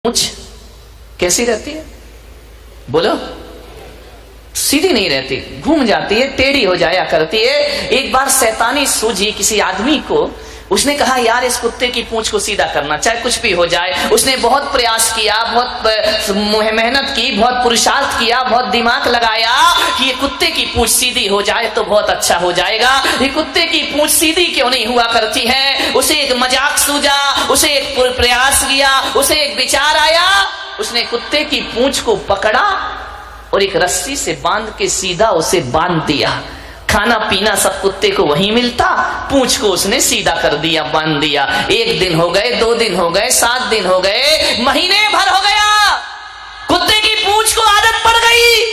पूंछ कैसी रहती है? बोलो। सीधी नहीं रहती, घूम जाती है, टेढ़ी हो जाया करती है। एक बार शैतानी सूझी किसी आदमी को, उसने कहा यार इस कुत्ते की पूंछ को सीधा करना, चाहे कुछ भी हो जाए। उसने बहुत प्रयास किया, बहुत मेहनत की, बहुत पुरुषार्थ किया, बहुत दिमाग लगाया कि ये कुत्ते की पूंछ सीधी हो जाए तो बहुत अच्छा हो जाएगा। ये कुत्ते की पूंछ सीधी क्यों नहीं हुआ करती है? उसे एक मजाक सूझा, उसे एक प्रयास किया, उसे एक विचार आया। उसने कुत्ते की पूंछ को पकड़ा और एक रस्सी से बांध के सीधा उसे बांध दिया। खाना पीना सब कुत्ते को वहीं मिलता, पूंछ को उसने सीधा कर दिया, बांध दिया। 1 दिन हो गए, 2 दिन हो गए, 7 दिन हो गए, महीने भर हो गया। कुत्ते की पूंछ को आदत पड़ गई,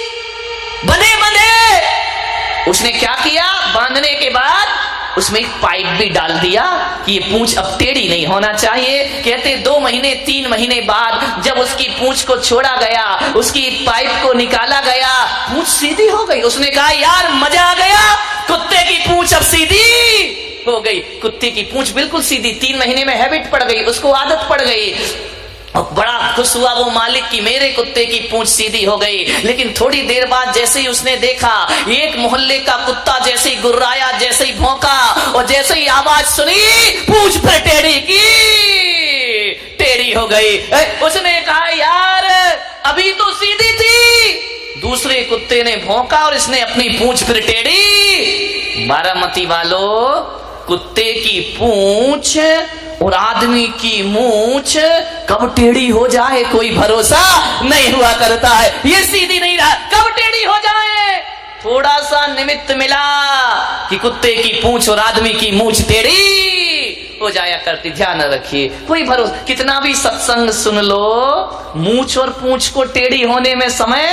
बंधे बंधे। उसने क्या किया? बांधने के बाद उसमें एक पाइप भी डाल दिया कि ये पूंछ अब टेढ़ी नहीं होना चाहिए। कहते 2 महीने 3 महीने बाद जब उसकी पूंछ को छोड़ा गया, उसकी पाइप को निकाला गया, पूंछ सीधी हो गई। उसने कहा यार मजा आ गया, कुत्ते की पूंछ अब सीधी हो गई। कुत्ते की पूंछ बिल्कुल सीधी, 3 महीने में हैबिट पड़ गई, उसको आदत पड़ गई। और बड़ा खुश हुआ वो मालिक कि मेरे कुत्ते की पूंछ सीधी हो गई। लेकिन थोड़ी देर बाद जैसे ही उसने देखा एक मोहल्ले का कुत्ता जैसे ही गुर्राया, जैसे ही भौंका और जैसे ही आवाज सुनी, पूंछ पर टेढ़ी की, टेढ़ी हो गई। उसने कहा यार अभी तो सीधी थी। दूसरे कुत्ते ने भौंका और इसने अपनी पूंछ पर टेढ़ी। बारामती वालों, कुत्ते की पूंछ और आदमी की मूंछ कब टेढ़ी हो जाए कोई भरोसा नहीं हुआ करता है। ये सीधी नहीं रहा, कब टेढ़ी हो जाए? थोड़ा सा निमित्त मिला कि कुत्ते की पूंछ और आदमी की मूंछ टेढ़ी हो जाया करती। ध्यान रखिए, कोई भरोसा, कितना भी सत्संग सुन लो, मूंछ और पूंछ को टेढ़ी होने में समय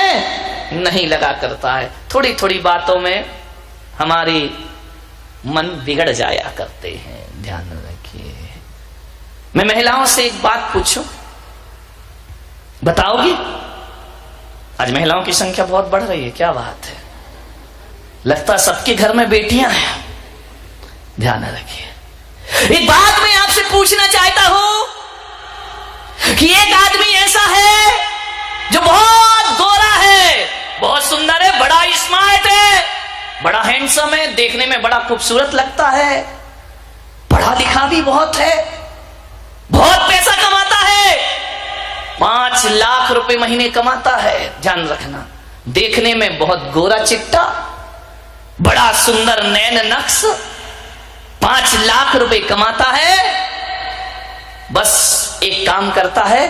नहीं लगा करता है। थोड़ी थोड़ी बातों में हमारी मन बिगड़ जाया करते हैं। ध्यान रखिए। मैं महिलाओं से एक बात पूछूं, बताओगी? आज महिलाओं की संख्या बहुत बढ़ रही है, क्या बात है? लगता सबके घर में बेटियां हैं। ध्यान रखिए। एक बात मैं आपसे पूछना चाहता हूं कि एक आदमी ऐसा है जो बहुत गोरा है, बहुत सुंदर है, बड़ा स्मार्ट है, बड़ा हैंडसम है, देखने में बड़ा खूबसूरत लगता है, पढ़ा लिखा भी बहुत है, बहुत पैसा कमाता है, 5 लाख रुपए महीने कमाता है। ध्यान रखना, देखने में बहुत गोरा चिट्टा, बड़ा सुंदर नैन नक्श, 5 लाख रुपए कमाता है। बस एक काम करता है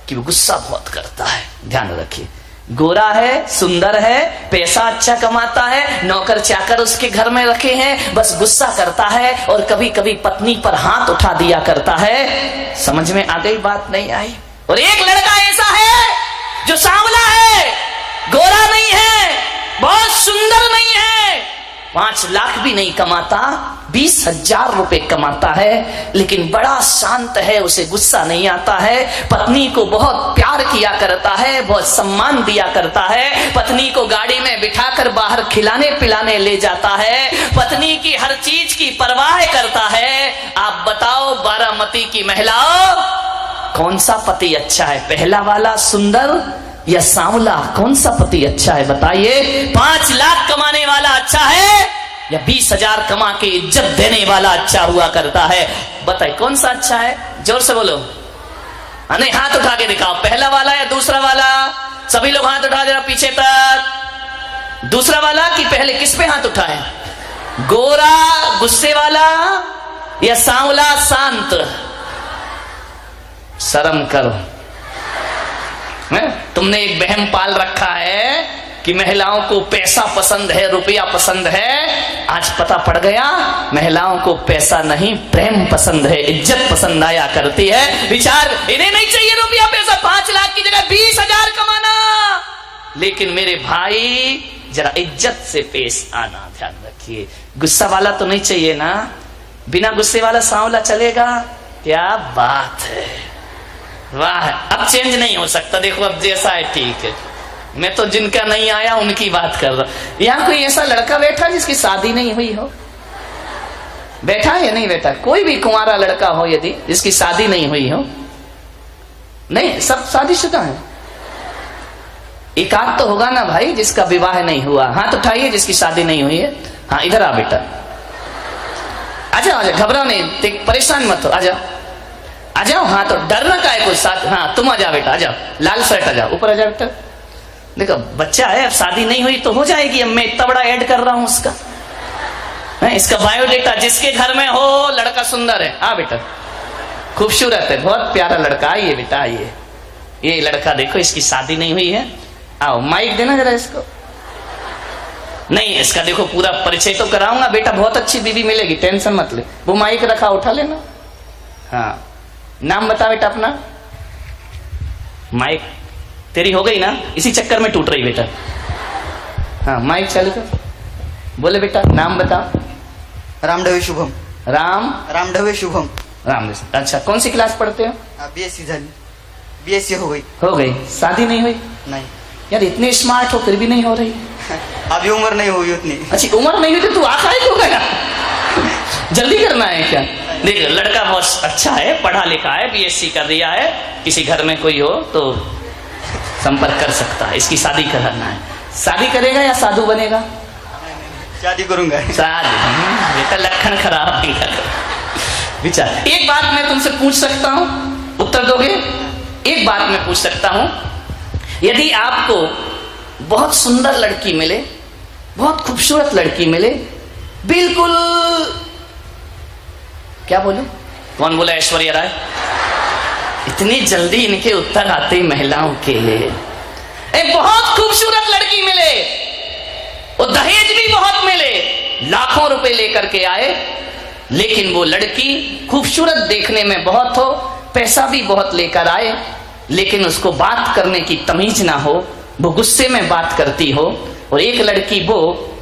कि वो गुस्सा बहुत करता है। ध्यान रखिए, गोरा है, सुंदर है, पैसा अच्छा कमाता है, नौकर चाकर उसके घर में रखे हैं, बस गुस्सा करता है और कभी कभी पत्नी पर हाथ उठा दिया करता है। समझ में आ गई बात? नहीं आई? और एक लड़का ऐसा है जो सांवला है, गोरा नहीं है, बहुत सुंदर नहीं है, 5 लाख भी नहीं कमाता, 20,000 रुपए कमाता है, लेकिन बड़ा शांत है, उसे गुस्सा नहीं आता है, पत्नी को बहुत प्यार किया करता है, बहुत सम्मान दिया करता है, पत्नी को गाड़ी में बिठाकर बाहर खिलाने पिलाने ले जाता है, पत्नी की हर चीज की परवाह करता है। आप बताओ बारामती की महिलाओं, कौन सा पति अच्छा है? पहला वाला सुंदर या सांवला? कौन सा पति अच्छा है बताइए? 5 लाख कमाने वाला अच्छा है या 20,000 कमा के इज्जत देने वाला अच्छा हुआ करता है? बताइए कौन सा अच्छा है? जोर से बोलो। नहीं, हाथ उठा के दिखाओ, पहला वाला या दूसरा वाला? सभी लोग हाथ उठा देना पीछे तक। दूसरा वाला कि पहले? किस पे हाथ उठाए? गोरा गुस्से वाला या सांवला शांत? शर्म करो। तुमने एक वहम पाल रखा है कि महिलाओं को पैसा पसंद है, रुपया पसंद है। आज पता पड़ गया महिलाओं को पैसा नहीं, प्रेम पसंद है, इज्जत पसंद आया करती है। विचार, इन्हें नहीं चाहिए रुपया पैसा, 5 लाख की जगह 20,000 कमाना, लेकिन मेरे भाई जरा इज्जत से पेश आना। ध्यान रखिए, गुस्सा वाला तो नहीं चाहिए ना, बिना गुस्से वाला सांवला चलेगा? क्या बात है, वाह। अब चेंज नहीं हो सकता, देखो अब जैसा है ठीक है। मैं तो जिनका नहीं आया उनकी बात कर रहा हूं। यहां कोई ऐसा लड़का बैठा जिसकी शादी नहीं हुई हो? बैठा है या नहीं बैठा? कोई भी कुंवारा लड़का हो यदि जिसकी शादी नहीं हुई हो, नहीं, सब शादीशुदा हैं। एक आध तो होगा ना भाई जिसका विवाह नहीं हुआ। हाथ उठाइए जिसकी शादी नहीं हुई है। हाँ इधर आ बेटा, आजाओ आजाओ, घबराओ नहीं, परेशान मत हो, आजाओ आ जाओ। हाँ तो डरना का है कुछ साथ। हाँ तुम आ जाओ बेटा, आ जाओ, लाल शर्ट आ जाओ, ऊपर आ जाओ बेटा। देखो बच्चा है, अब शादी नहीं हुई तो हो जाएगी। अब मैं इतना बड़ा ऐड कर रहा हूं उसका, इसका बायोडेटा। जिसके घर में हो लड़का सुंदर है, हाँ बेटा खूबसूरत है, बहुत प्यारा लड़का, आइए बेटा आइए। ये लड़का देखो, इसकी शादी नहीं हुई है। आओ माइक देना जरा इसको। नहीं इसका देखो पूरा परिचय तो कराऊंगा बेटा, बहुत अच्छी बीवी मिलेगी, टेंशन मत ले। वो माइक रखा, उठा लेना। हाँ नाम बता बेटा अपना। माइक तेरी हो गई ना, इसी चक्कर में टूट रही बेटा। हाँ माइक चालू कर, बोले बेटा नाम बता। रामढवे शुभम। रामढवे शुभम। राम। अच्छा कौन सी क्लास पढ़ते हो? बीएससी झाली, बीएससी हो गई। शादी नहीं हुई? नहीं। यार इतने स्मार्ट हो फिर भी नहीं हो रही। अभी उम्र नहीं हुई उतनी। अच्छी उम्र नहीं हुई तो तू आखा क्यों गया? जल्दी करना है क्या? देख लड़का बहुत अच्छा है, पढ़ा लिखा है, बीएससी कर दिया है। किसी घर में कोई हो तो संपर्क कर सकता है, इसकी शादी कराना है। शादी करेगा या साधु बनेगा? शादी करूंगा। शादी बेटा लक्षण खराब विचार। एक बात मैं तुमसे पूछ सकता हूं, उत्तर दोगे? एक बात मैं पूछ सकता हूं, यदि आपको बहुत सुंदर लड़की मिले, बहुत खूबसूरत लड़की मिले, बिल्कुल क्या बोलूं, कौन बोला? ऐश्वर्या राय। इतनी जल्दी इनके उत्तर आते महिलाओं के। एक बहुत खूबसूरत लड़की मिले, और दहेज भी बहुत मिले, लाखों रुपए लेकर के आए, लेकिन वो लड़की खूबसूरत देखने में बहुत हो, पैसा भी बहुत लेकर आए, लेकिन उसको बात करने की तमीज ना हो, वो गुस्से में बात करती हो। और एक लड़की वो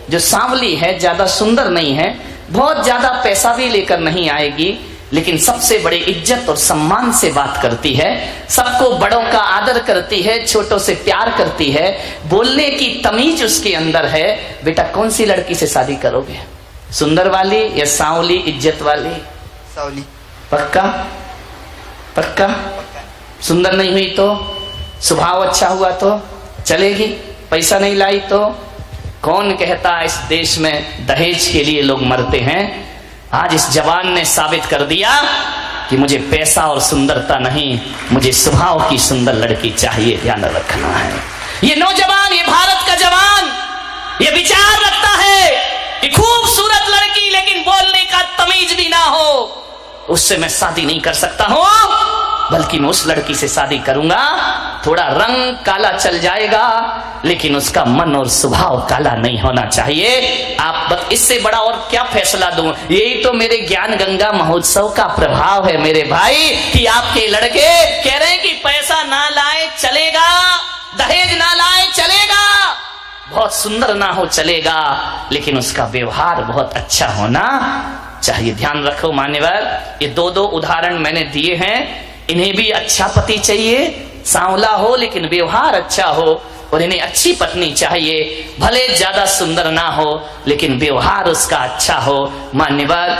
जो सांवली है, ज्यादा सुंदर नहीं है, बहुत ज्यादा पैसा भी लेकर नहीं आएगी, लेकिन सबसे बड़े इज्जत और सम्मान से बात करती है, सबको बड़ों का आदर करती है, छोटों से प्यार करती है, बोलने की तमीज उसके अंदर है। बेटा कौन सी लड़की से शादी करोगे? सुंदर वाली या सांवली इज्जत वाली? सांवली। पक्का? पक्का? सुंदर नहीं हुई तो? स्वभाव अच्छा हुआ तो चलेगी? पैसा नहीं लाई तो? कौन कहता इस देश में दहेज के लिए लोग मरते हैं? आज इस जवान ने साबित कर दिया कि मुझे पैसा और सुंदरता नहीं, मुझे स्वभाव की सुंदर लड़की चाहिए। ध्यान रखना है। ये नौजवान, ये भारत का जवान, ये विचार रखता है कि खूबसूरत लड़की लेकिन बोलने का तमीज भी ना हो, उससे मैं शादी नहीं कर सकता हूं, बल्कि मैं उस लड़की से शादी करूंगा, थोड़ा रंग काला चल जाएगा, लेकिन उसका मन और स्वभाव काला नहीं होना चाहिए। आप इससे बड़ा और क्या फैसला दूं? यही तो मेरे ज्ञान गंगा महोत्सव का प्रभाव है मेरे भाई, कि आपके लड़के कह रहे हैं कि पैसा ना लाए चलेगा, दहेज ना लाए चलेगा, बहुत सुंदर ना हो चलेगा, लेकिन उसका व्यवहार बहुत अच्छा होना चाहिए। ध्यान रखो मान्यवर, ये दो उदाहरण मैंने दिए हैं। इन्हें भी अच्छा पति चाहिए, सांवला हो लेकिन व्यवहार अच्छा हो, और इन्हें अच्छी पत्नी चाहिए, भले ज्यादा सुंदर ना हो लेकिन व्यवहार उसका अच्छा हो। मान्यवर,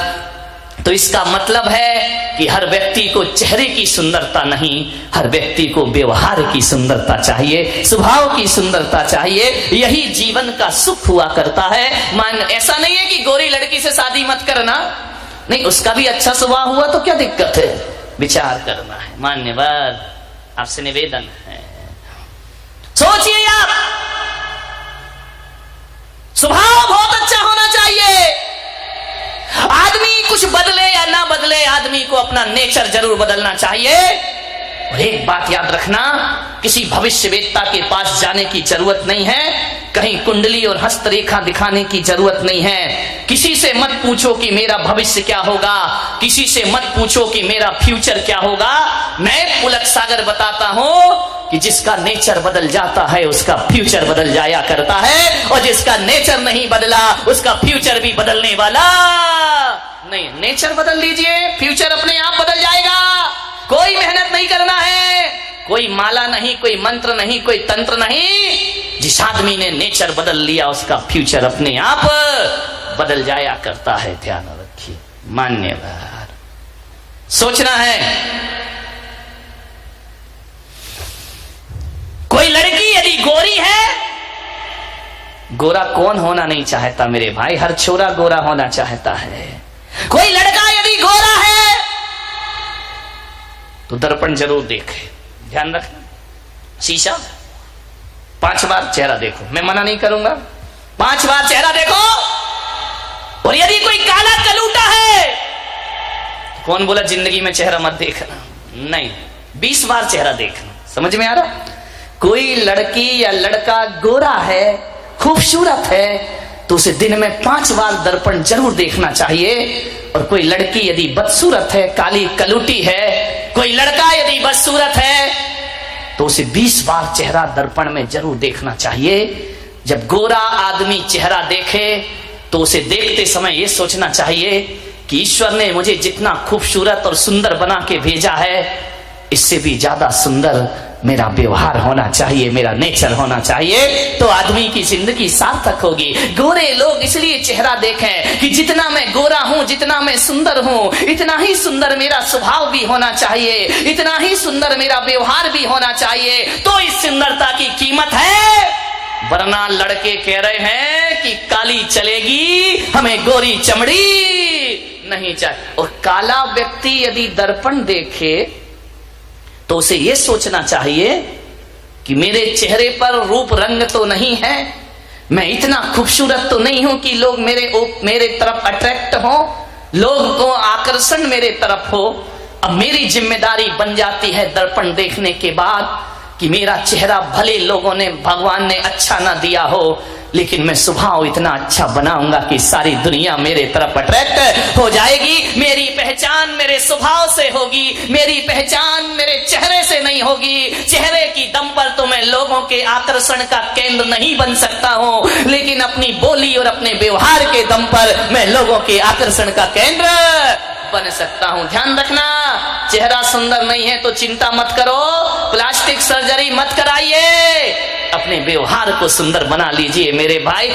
तो इसका मतलब है कि हर व्यक्ति को चेहरे की सुंदरता नहीं, हर व्यक्ति को व्यवहार की सुंदरता चाहिए, स्वभाव की सुंदरता चाहिए। यही जीवन का सुख हुआ करता है। ऐसा नहीं है कि गोरी लड़की से शादी मत करना, नहीं, उसका भी अच्छा स्वभाव हुआ तो क्या दिक्कत है, विचार करना है। मान्यवर, आपसे निवेदन है, सोचिए आप, स्वभाव बहुत अच्छा होना चाहिए। आदमी कुछ बदले या ना बदले, आदमी को अपना नेचर जरूर बदलना चाहिए। और एक बात याद रखना, किसी भविष्यवेत्ता के पास जाने की जरूरत नहीं है, कहीं कुंडली और हस्तरेखा दिखाने की जरूरत नहीं है। किसी से मत पूछो कि मेरा भविष्य क्या होगा, किसी से मत पूछो कि मेरा फ्यूचर क्या होगा। मैं पुलक सागर बताता हूं कि जिसका नेचर बदल जाता है उसका फ्यूचर बदल जाया करता है, और जिसका नेचर नहीं बदला उसका फ्यूचर भी बदलने वाला नहीं। नेचर बदल लीजिए, फ्यूचर अपने आप बदल जाएगा। कोई मेहनत नहीं करना है, कोई माला नहीं, कोई मंत्र नहीं, कोई तंत्र नहीं। जिस आदमी ने नेचर बदल लिया उसका फ्यूचर अपने आप बदल जाया करता है। ध्यान रखिए मान्यवर, सोचना है। गोरा कौन होना नहीं चाहता मेरे भाई, हर छोरा गोरा होना चाहता है। कोई लड़का यदि गोरा है तो दर्पण जरूर देखे, ध्यान रखना। शीशा 5 बार चेहरा देखो, मैं मना नहीं करूंगा, 5 बार चेहरा देखो। और यदि कोई काला कलूटा है, कौन बोला जिंदगी में चेहरा मत देखना, नहीं, 20 बार चेहरा देखना। समझ में आ रहा? कोई लड़की या लड़का गोरा है, खूबसूरत है, तो उसे दिन में 5 बार दर्पण जरूर देखना चाहिए। और कोई लड़की यदि बदसूरत है, काली कलूटी है, कोई लड़का यदि बदसूरत है, तो उसे 20 बार चेहरा दर्पण में जरूर देखना चाहिए। जब गोरा आदमी चेहरा देखे तो उसे देखते समय यह सोचना चाहिए कि ईश्वर ने मुझे जितना खूबसूरत और सुंदर बना के भेजा है, इससे भी ज्यादा सुंदर मेरा व्यवहार होना चाहिए, मेरा नेचर होना चाहिए, तो आदमी की जिंदगी सार्थक होगी। गोरे लोग इसलिए चेहरा देखें कि जितना मैं गोरा हूं, जितना मैं सुंदर हूं, इतना ही सुंदर मेरा स्वभाव भी होना चाहिए, इतना ही सुंदर मेरा व्यवहार भी होना चाहिए, तो इस सुंदरता की कीमत है। वरना लड़के कह रहे हैं कि काली चलेगी, हमें गोरी चमड़ी नहीं चाहिए। और काला व्यक्ति यदि दर्पण देखे तो उसे यह सोचना चाहिए कि मेरे चेहरे पर रूप रंग तो नहीं है, मैं इतना खूबसूरत तो नहीं हूं कि लोग मेरे तरफ अट्रैक्ट हो, लोग को आकर्षण मेरे तरफ हो। अब मेरी जिम्मेदारी बन जाती है दर्पण देखने के बाद कि मेरा चेहरा भले लोगों ने, भगवान ने अच्छा ना दिया हो, लेकिन मैं स्वभाव इतना अच्छा बनाऊंगा कि सारी दुनिया मेरे तरफ अट्रैक्ट हो जाएगी। मेरी पहचान मेरे स्वभाव से होगी, मेरी पहचान मेरे चेहरे से नहीं होगी। चेहरे की दम पर तो मैं लोगों के आकर्षण का केंद्र नहीं बन सकता हूं, लेकिन अपनी बोली और अपने व्यवहार के दम पर मैं लोगों के आकर्षण का केंद्र बन सकता हूं। ध्यान रखना, चेहरा सुंदर नहीं है तो चिंता मत करो, प्लास्टिक सर्जरी मत कराइए, अपने व्यवहार को सुंदर बना लीजिए मेरे भाई।